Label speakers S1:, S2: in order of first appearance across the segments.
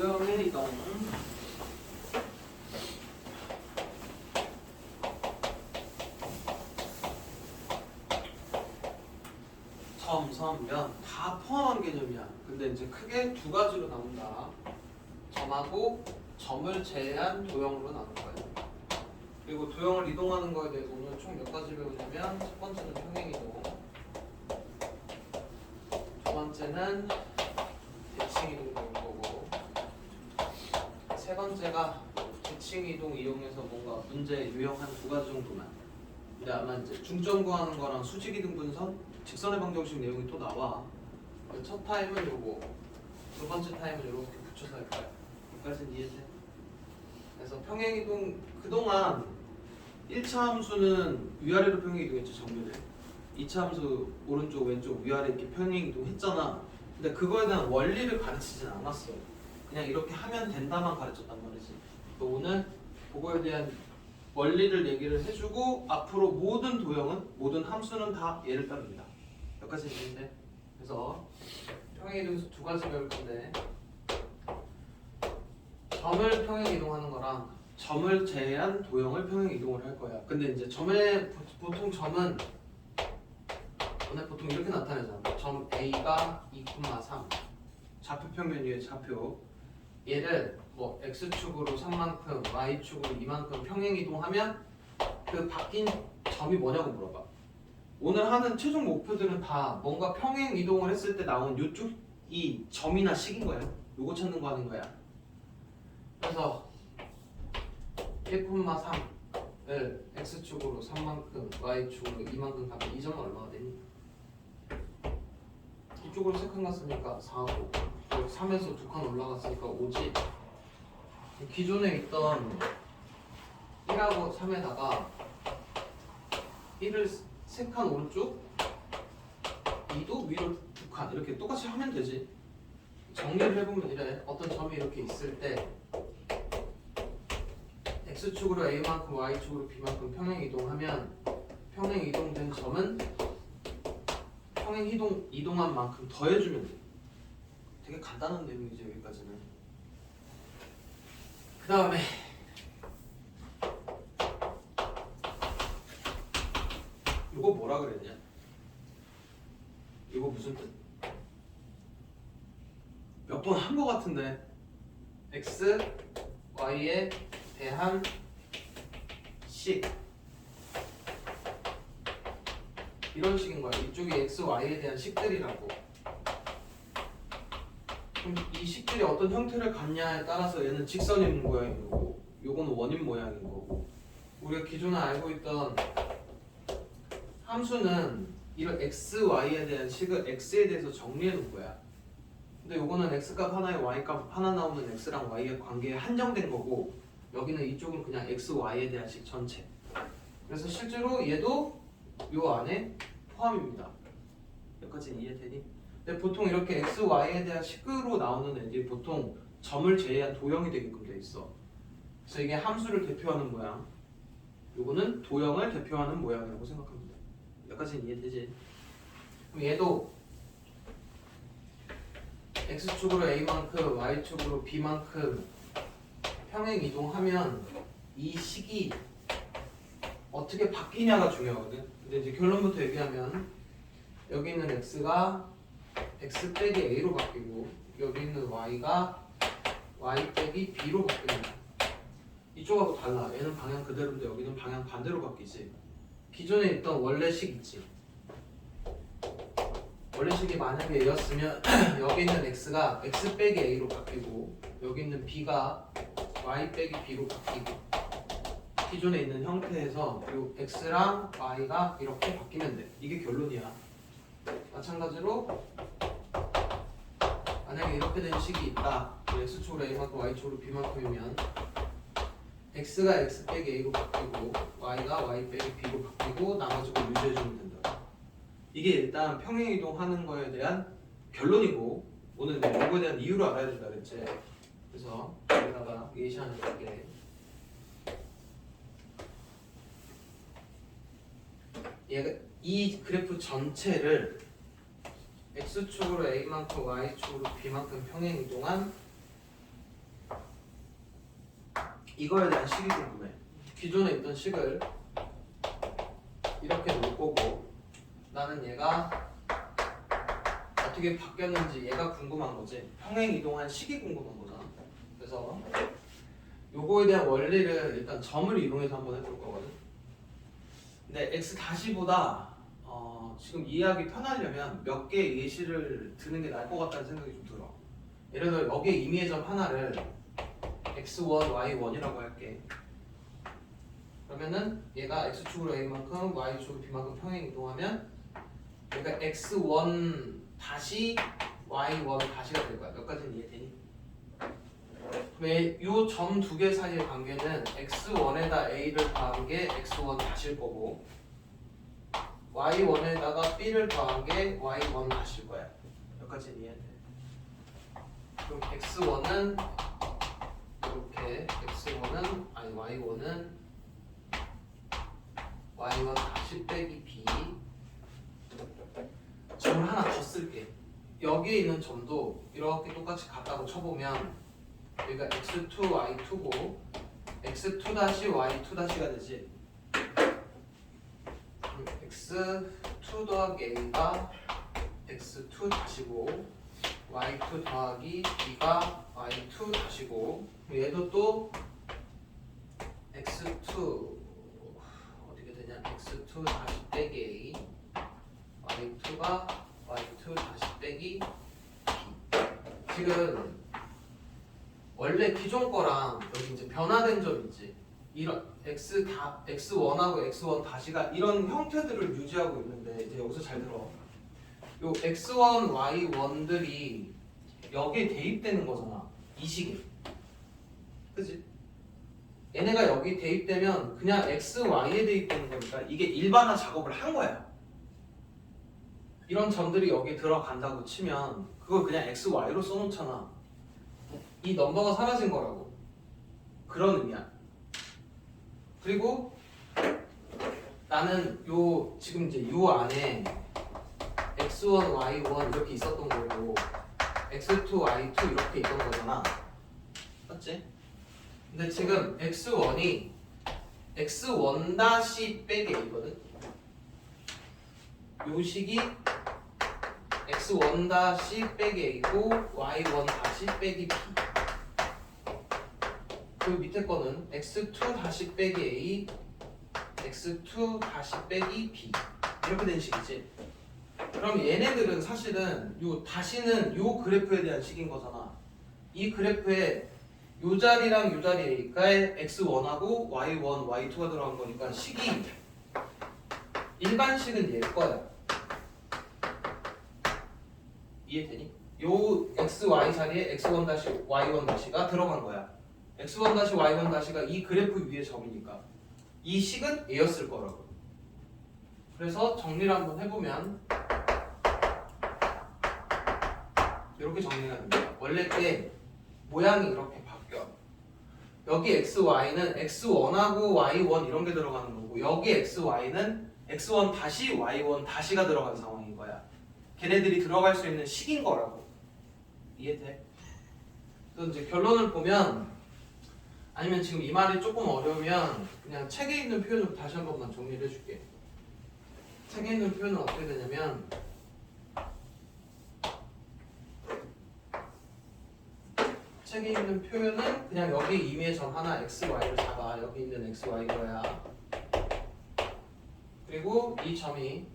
S1: 도형의 이동. 점, 선, 면 다 포함한 개념이야. 근데 이제 크게 두 가지로 나온다. 점하고 점을 제외한 도형으로 나눈 거예요. 그리고 도형을 이동하는 거에 대해서 오늘 총 몇 가지 배우냐면 첫 번째는 평행이동, 두 번째는 대칭이동 배울 거고, 세 번째가 대칭이동 이용해서 뭔가 문제 유형 한 두 가지 정도만. 근데 아마 이제 중점 구하는 거랑 수직이동 분선, 직선의 방정식 내용이 또 나와. 첫 타임은 요거, 두 번째 타임은 이렇게 붙여서 할 거야. 여기까지는 이해돼? 그래서 평행이동 그동안 1차 함수는 위아래로 평행이동했지 정면에. 2차 함수 오른쪽 왼쪽 위아래 이렇게 평행이동 했잖아. 근데 그거에 대한 원리를 가르치진 않았어. 그냥 이렇게 하면 된다만 가르쳤단 말이지. 오늘 그거에 대한 원리를 얘기를 해주고 앞으로 모든 도형은 모든 함수는 다 얘를 따릅니다. 여기까지 있는데 그래서 평행이동에서 두 가지 배울 건데 점을 평행이동하는 거랑 점을 제외한 도형을 평행이동을 할 거야. 근데 이제 점의 보통 점은 오늘 보통 이렇게 나타내잖아. 점 A가 2,3 좌표평면 위에 좌표 얘를 뭐 x축으로 3만큼 y축으로 2만큼 평행이동하면 그 바뀐 점이 뭐냐고 물어봐. 오늘 하는 최종 목표들은 다 뭔가 평행이동을 했을 때 나온 요쪽이 점이나 식인 거야. 요거 찾는 거 하는 거야. 그래서 1,3을 x축으로 3만큼 y축으로 2만큼 가면 이 점은 얼마가 되니? 이쪽으로 3칸 갔으니까 4고 3에서 2칸 올라갔으니까 5지. 기존에 있던 1하고 3에다가 1을 3칸 오른쪽 2도 위로 2칸 이렇게 똑같이 하면 되지. 정리를 해보면 이래. 어떤 점이 이렇게 있을 때 x축으로 a만큼 y축으로 b만큼 평행이동하면 평행이동된 점은 평행이동한 만큼 더해주면 돼. 되게 간단한 내용이죠 여기까지는. 그 다음에 이거 뭐라 그랬냐? 이거 무슨 뜻? 몇 번 한 거 같은데 x, y에 대한 식 이런 식인 거야. 이쪽이 x, y에 대한 식들이라고. 그럼 이 식들이 어떤 형태를 갖냐에 따라서 얘는 직선인 모양인 거고 요거는 원인 모양인 거고 우리가 기존에 알고 있던 함수는 이런 x, y에 대한 식을 x에 대해서 정리해 놓은 거야. 근데 요거는 x값 하나에 y값 하나 나오는 x랑 y의 관계에 한정된 거고 여기는 이쪽은 그냥 x, y에 대한 식 전체. 그래서 실제로 얘도 요 안에 포함입니다. 여기까지는 이해되니? 근데 보통 이렇게 x, y에 대한 식으로 나오는 애들이 보통 점을 제외한 도형이 되게끔 돼 있어. 그래서 이게 함수를 대표하는 모양, 요거는 도형을 대표하는 모양이라고 생각합니다. 여기까지는 이해되지? 그럼 얘도 x축으로 a만큼 y축으로 b만큼 평행 이동하면 이 식이 어떻게 바뀌냐가 중요하거든. 근데 이제 결론부터 얘기하면 여기 있는 x가 x 빼기 a로 바뀌고 여기 있는 y가 y 빼기 b로 바뀝니다. 이쪽하고 달라. 얘는 방향 그대로인데 여기는 방향 반대로 바뀌지. 기존에 있던 원래식 있지. 원래식이 만약에 얘였으면 여기 있는 x가 x 빼기 a로 바뀌고 여기 있는 b가 y 빼기 b로 바뀌고 기존에 있는 형태에서 이 x랑 y가 이렇게 바뀌면 돼. 이게 결론이야. 마찬가지로 만약에 이렇게 된 식이 있다. x축으로 a만큼 y축으로 b만큼이면 x가 x 빼기 a로 바뀌고 y가 y 빼기 b로 바뀌고 나머지 걸 유지해주면 된다. 이게 일단 평행이동하는 거에 대한 결론이고 오늘 내가 이거에 대한 이유를 알아야 된다 그랬지. 그래서 여기다가 예시하는 게 얘가 이 그래프 전체를 x축으로 a만큼 y축으로 b만큼 평행이동한 이거에 대한 식이 궁금해. 기존에 있던 식을 이렇게 놓을 거고 나는 얘가 어떻게 바뀌었는지 얘가 궁금한 거지. 평행 이동한 식이 궁금한 거잖아. 그래서 요거에 대한 원리를 일단 점을 이용해서 한번 해볼 거거든. 근데 x-보다 지금 이해하기 편하려면 몇 개의 예시를 드는 게 나을 것 같다는 생각이 좀 들어. 예를 들어 여기에 임의의 점 하나를 x1, y1이라고 할게. 그러면은 얘가 x축으로 a만큼 y축으로 b만큼 평행 이동하면 얘가 x1 다시 y1 다시가 될 거야. 몇 가지는 이해되니? 왜 요 점 두 개 사이의 관계는 x1에다 a를 더한 게 x1 다실 거고 y1에다가 b를 더한 게 y1 다실 거야. 몇 가지는 이해돼? 그럼 x1은 이렇게 x1은 아니 y1은 y1 다시 빼기 b 점을 하나 더 쓸게. 여기에 있는 점도 이렇게 똑같이 같다고 쳐보면 여기가 x2, y2고 x2 다시 y2 다시가 되지. x2 더하기 a가 x2 다시고 y2 더하기 b가 y2 다시고 얘도 또 x2 어떻게 되냐 x2 다시 빼기 a y2가 y2 다시 빼기 b. 지금 원래 기존 거랑 여기 이제 변화된 점 있지. 이런 x1하고 x1 다시가 이런 형태들을 유지하고 있는데 이제 여기서 잘 들어. 요 x1, y1들이 여기에 대입되는 거잖아. 이 식에. 그치? 얘네가 여기 대입되면 그냥 x, y에 대입되는 거니까 이게 일반화 작업을 한 거야. 이런 점들이 여기에 들어간다고 치면 그걸 그냥 x, y로 써놓잖아. 이 넘버가 사라진 거라고. 그런 의미야. 그리고 나는 요 지금 이제 요 안에 x1, y1 이렇게 있었던 거고 x2, y2 이렇게 있던 거잖아. 맞지? 근데 지금 x1이 x1 다시 빼기 a거든. 요 식이 x1 다시 빼기 a고 y1 다시 빼기 b. 그 밑에 거는 x2 다시 빼기 a, x2 다시 빼기 b 이렇게 된 식이지. 그럼 얘네들은 사실은 요 다시는 요 그래프에 대한 식인 거잖아. 이 그래프에 요 자리랑 요 자리에 x1하고 y1, y2가 들어간 거니까 식이 일반식은 얘일 거야. 이해되니? 요 xy 자리에 x1 다시 y1 다시가 들어간 거야. x1 다시 y1 다시가 이 그래프 위에 점이니까 이 식은 얘였을 거라고. 그래서 정리를 한번 해보면 이렇게 정리가 됩니다. 원래 때 모양이 이렇게 바뀌어. 여기 xy는 x1하고 y1 이런 게 들어가는 거고 여기 xy는 x1 다시 y1 다시가 들어간 상황인 거야. 걔네들이 들어갈 수 있는 식인 거라고. 이해돼? 그래서 이제 결론을 보면 아니면 지금 이 말이 조금 어려우면 그냥 책에 있는 표현으로 다시 한 번만 정리를 해줄게. 책에 있는 표현은 어떻게 되냐면 책에 있는 표현은 그냥 여기 임의의 점 하나 x, y를 잡아. 여기 있는 x, y 이거야. 그리고 이 점이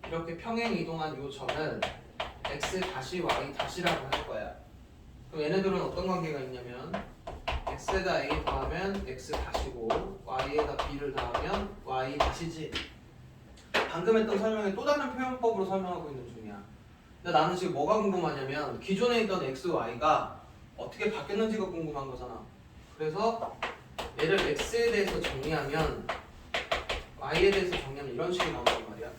S1: 이렇게 평행 이동한 이 점을 x 다시 y 다시라고 할 거야. 그럼 얘네들은 어떤 관계가 있냐면 x에다 a 더하면 x 다시고 y에다 b를 더하면 y 다시지. 방금 했던 설명에 또 다른 표현법으로 설명하고 있는 중이야. 근데 나는 지금 뭐가 궁금하냐면 기존에 있던 x, y가 어떻게 바뀌었는지가 궁금한 거잖아. 그래서 얘를 x에 대해서 정리하면 y에 대해서 정리하면 이런 식이 나온단 말이야.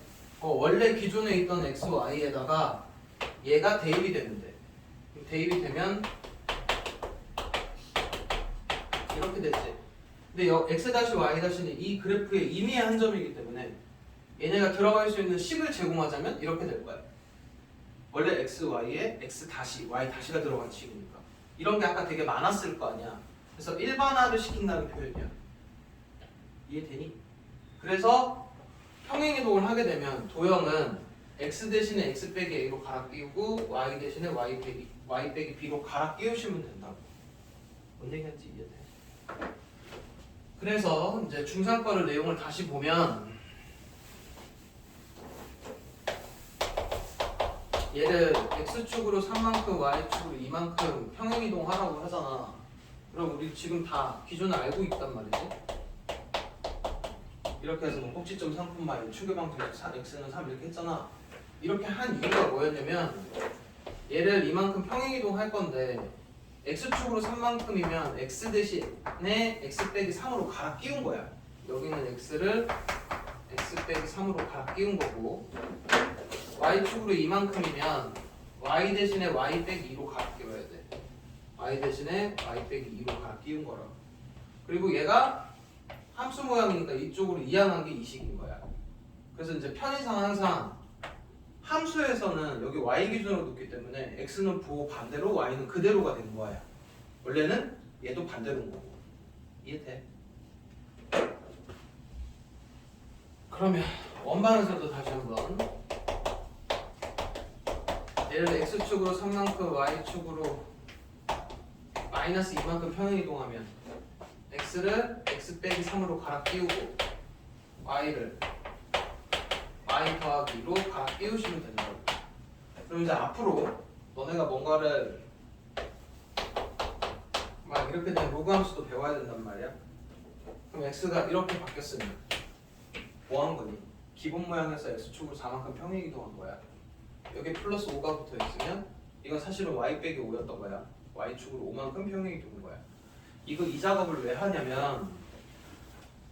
S1: 원래 기존에 있던 x, y에다가 얘가 대입이 되는데 대입이 되면 이렇게 됐지. 근데 x-y-는 이 그래프의 임의의 한 점이기 때문에 얘네가 들어갈 수 있는 식을 제공하자면 이렇게 될 거야. 원래 x, y에 x 다시, y 다시가 들어간 식이니까. 이런 게 아까 되게 많았을 거 아니야. 그래서 일반화를 시킨다는 표현이야. 이해되니? 그래서 평행이동을 하게 되면 도형은 x 대신에 x 빼기 a로 갈아 끼우고 y 대신에 y 빼기 b로 갈아 끼우시면 된다고. 뭔 얘기인지 이해돼? 그래서 이제 중3 거를 내용을 다시 보면 얘를 x축으로 3만큼 y축으로 2만큼 평행이동하라고 하잖아. 그럼 우리 지금 다 기존에 알고 있단 말이지. 이렇게 해서 뭐 꼭지점 3, 충격방정식 x는 3 이렇게 했잖아. 이렇게 한 이유가 뭐였냐면 얘를 이만큼 평행이동 할 건데 x축으로 3만큼이면 x 대신에 x 빼기 3으로 갈아 끼운 거야. 여기는 x를 x 빼기 3으로 갈아 끼운 거고 y축으로 이만큼이면 y 대신에 y 빼기 2로 갈아 끼워야 돼. y 대신에 y 빼기 2로 갈아 끼운 거라. 그리고 얘가 함수 모양이니까 이쪽으로 이항한 게 이 식인 거야. 그래서 이제 편의상 항상 함수에서는 여기 y 기준으로 놓기 때문에 x는 부호 반대로 y는 그대로가 되는 거야. 원래는 얘도 반대로인 거고. 이해돼? 그러면 원반에서도 다시 한번 얘를 x축으로 3만큼 y축으로 마이너스 2만큼 평행이동하면 x를 x 빼기 3으로 갈아 끼우고 y를 y 더하기 2로 갈아 끼우시면 된다고. 그럼 이제 앞으로 너네가 뭔가를 막 이렇게 된 로그 함수도 배워야 된단 말이야. 그럼 x가 이렇게 바뀌었으면 뭐 한 거니? 기본 모양에서 x축으로 4만큼 평행이동한 거야. 여기 플러스 5가 붙어 있으면 이건 사실은 y 빼기 5였던 거야. y축으로 5만큼 평행이동한 거야. 이 작업을 왜 하냐면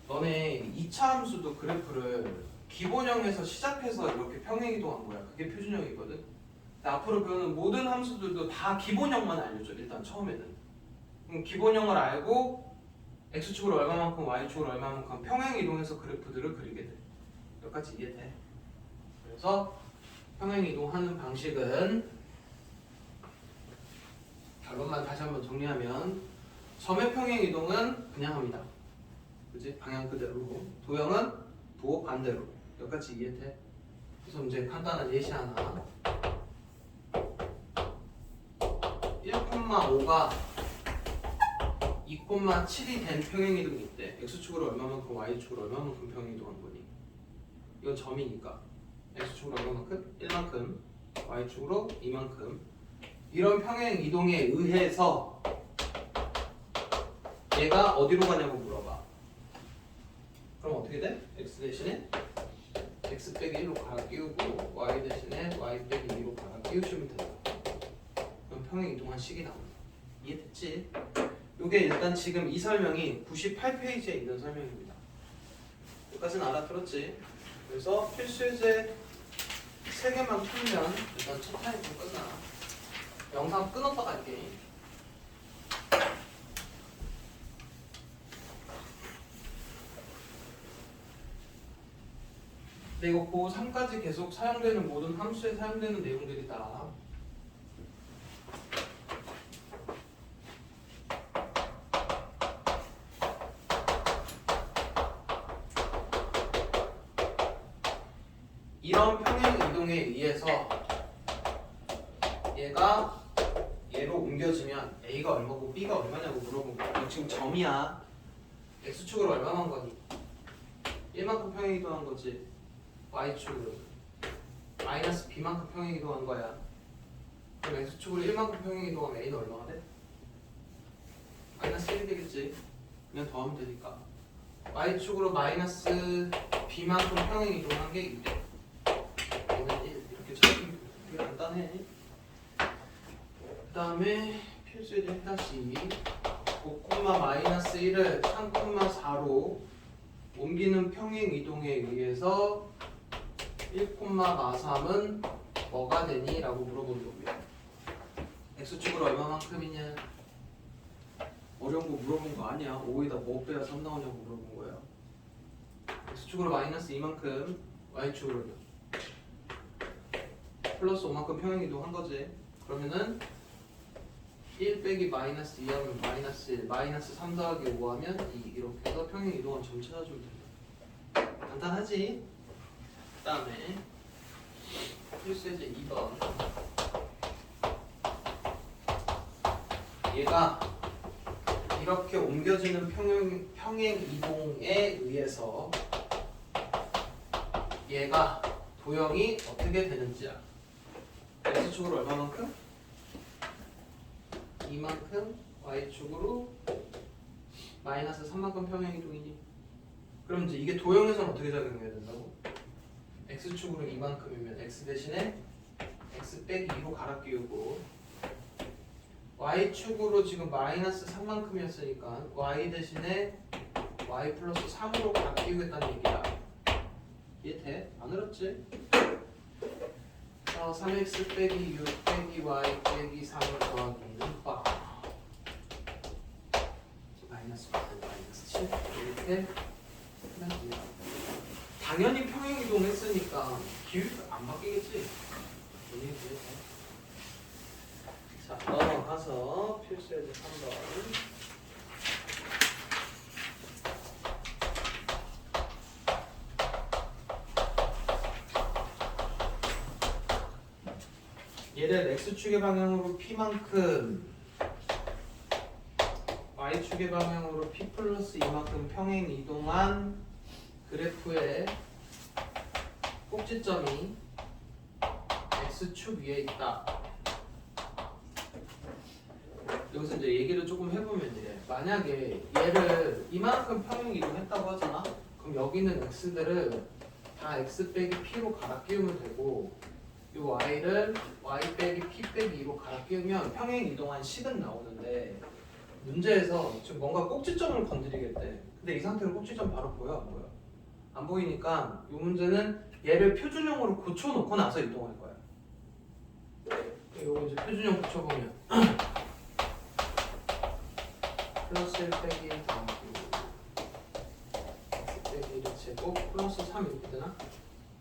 S1: 너네 2차 함수도 그래프를 기본형에서 시작해서 이렇게 평행이동한 거야. 그게 표준형이거든. 앞으로 배우는 모든 함수들도 다 기본형만 알려줘. 일단 처음에는. 그럼 기본형을 알고 x축으로 얼마만큼 y축으로 얼마만큼 평행이동해서 그래프들을 그리게 돼. 여기까지 이해돼? 그래서 평행이동하는 방식은 결론만 다시 한번 정리하면 점의 평행이동은 그냥 합니다. 그치? 방향 그대로. 도형은 부호 반대로. 여기까지 이해돼? 그래서 이제 간단한 예시 하나. 1,5가 2,7이 된 평행이동이 있대. x축으로 얼마만큼 y축으로 얼마만큼 평행이동한 거니? 이건 점이니까 x축으로 얼마만큼? 1만큼 y축으로 2만큼. 이런 평행이동에 의해서 얘가 어디로 가냐고 물어봐. 그럼 어떻게 돼? x 대신에 x 빼기 1로 갈아 끼우고 y 대신에 y 빼기 2로 갈아 끼우시면 된다. 그럼 평행이동한 식이 나온다. 이해됐지? 이게 일단 지금 이 설명이 98페이지에 있는 설명입니다. 여기까지는 알아들었지? 그래서 필수예제 3개만 풀면 일단 첫 타임은 끝나. 영상 끊었다 갈게. 근데 이거 고3까지 계속 사용되는 모든 함수에 사용되는 내용들이다. 이런 평행이동에 의해서 얘가 얘로 옮겨지면 A가 얼마고 B가 얼마냐고 물어본 거야. 지금 점이야. X축으로 얼마만 거니? 1만큼 평행이동한 거지. Y축으로 마이너스 B만큼 평행이동한 거야. 그럼 X축으로 1만큼 평행이동하면 A는 얼마가 돼? 마이너스 1이 되겠지. 그냥 더하면 되니까. Y축으로 마이너스 B만큼 평행이동한 게 이래. A는 1 이렇게 적으면 되게 간단해. 그 다음에 필수예제 다시 5,-1을 3,4로 옮기는 평행이동에 의해서 1,-3은 뭐가 되니? 라고 물어보는 겁니다. X축으로 얼마만큼이냐? 어려운 거 물어본 거 아니야. 5에다 뭐 빼야 3 나오냐고 물어본 거야. X축으로 마이너스 2만큼 Y축으로 플러스 5만큼 평행이동 한 거지. 그러면은 1 빼기 마이너스 2 하면 마이너스 1, 마이너스 3 더하기 5 하면 2 이렇게 해서 평행 이동한 점 찾아주면 된다. 간단하지? 그 다음에 필수예제 2번 얘가 이렇게 옮겨지는 평행 이동에 의해서 얘가 도형이 어떻게 되는지야. x축으로 얼마만큼? 이만큼, y축으로 마이너스 3만큼 평행 이동이니? 그럼 이제 이게 도형에서는 어떻게 작용해야 된다고? x축으로 이만큼이면 x 대신에 x 빼기 2로 갈아 끼우고 y축으로 지금 마이너스 3만큼이었으니까 y 대신에 y 플러스 3으로 갈아 끼우겠다는 얘기야. 이해돼? 안 어렵지? 3x 빼기 6 빼기 y 빼기 3을 더하기는 빠 마이너스 9 마이너스 7 이렇게 하면 됩니다. 당연히 평행 이동했으니까 기울기가 안 바뀌겠지? 자, 넘어가서 필수예제 3번 얘를 x축의 방향으로 p만큼 y축의 방향으로 p 플러스 이만큼 평행 이동한 그래프의 꼭지점이 x축 위에 있다. 여기서 이제 얘기를 조금 해보면 이제 만약에 얘를 이만큼 평행 이동했다고 하잖아. 그럼 여기 있는 x들을 다 x 빼기 p로 갈아 끼우면 되고 이 y를 y 빼기 p 빼기 2로 갈아 끼우면 평행 이동한 식은 나오는데 문제에서 지금 뭔가 꼭지점을 건드리겠대. 근데 이 상태로 꼭지점 바로 보여? 안 보여? 안 보이니까 이 문제는 얘를 표준형으로 고쳐놓고 나서 이동할 거야. 이거 이제 표준형 고쳐보면 플러스 1 빼기 1 더하기 x 빼기 1의 제곱 플러스 3 이렇게 되나?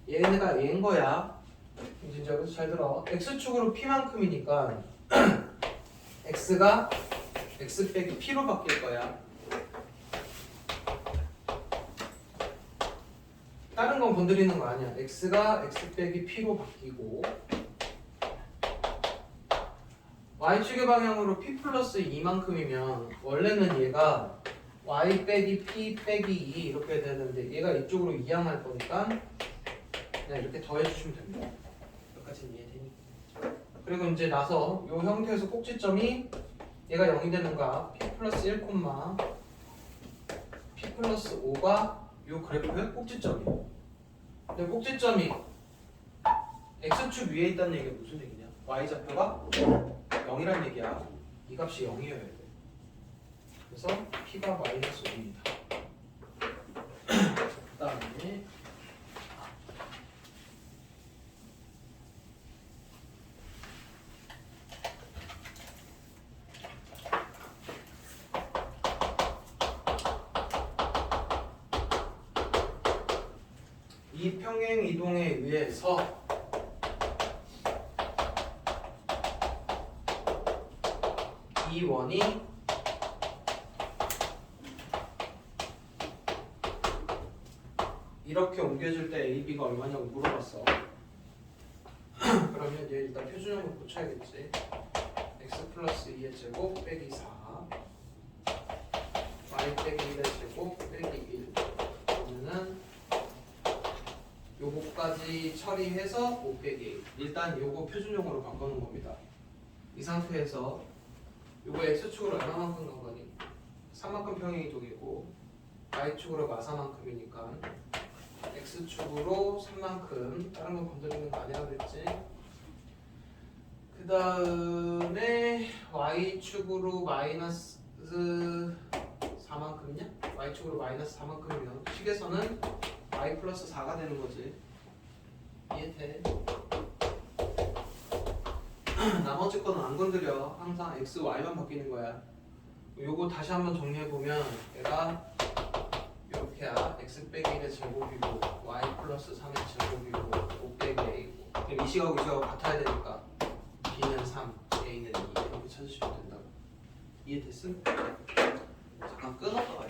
S1: 얘네가 얘인 거야. 이제 여기서 잘 들어. x축으로 p만큼이니까 x가 x 빼기 p로 바뀔 거야. 다른 건 건드리는 거 아니야. x가 x 빼기 p로 바뀌고 y축의 방향으로 p 플러스 2만큼이면 원래는 얘가 y 빼기 p 빼기 2 이렇게 되는데 얘가 이쪽으로 이항할 거니까 그냥 이렇게 더해주시면 됩니다. 여기까지는 이해되니? 그리고 이제 나서 이 형태에서 꼭지점이 얘가 0이 되는 거야. p 플러스 1, p 플러스 5가 이 그래프의 꼭지점이야. 근데 꼭지점이 x축 위에 있다는 얘기가 무슨 얘기냐? y좌표가 0이란 얘기야. 이 값이 0이어야 돼. 그래서 p가 마이너스 5입니다. 그 다음에 이 평행 이동에 의해서 이 원이 이렇게 옮겨질 때 AB가 얼마냐고 물어봤어. 그러면 얘 일단 표준형으로 고쳐야겠지. x 플러스 2의 제곱 빼기 4 y 빼기 1의 제곱 빼기 1 그러면은 요거까지 처리해서 5 빼기 1 일단 요거 표준형으로 바꾸는 겁니다. 이 상태에서 요거 x축으로 얼마만큼 간 거니? 3만큼 평행 이동이고 y축으로 마사만큼이니까 x축으로 3만큼 다른 건 건드리는 거 아니라 그랬지? 그 다음에 y축으로 마이너스 4만큼이냐? y축으로 마이너스 4만큼이면 식에서는 y 플러스 4가 되는 거지. 이해돼? 나머지 거는 안 건드려. 항상 x, y만 바뀌는 거야. 요거 다시 한번 정리해보면 얘가 이렇게야. x 빼기 1의 제곱이고 y 플러스 3의 제곱이고 5 빼기 a고 이 식하고 이 식하고 같아야 되니까 b는 3, a는 2 이렇게 찾으시면 된다고. 이해됐음? 잠깐 끊었다.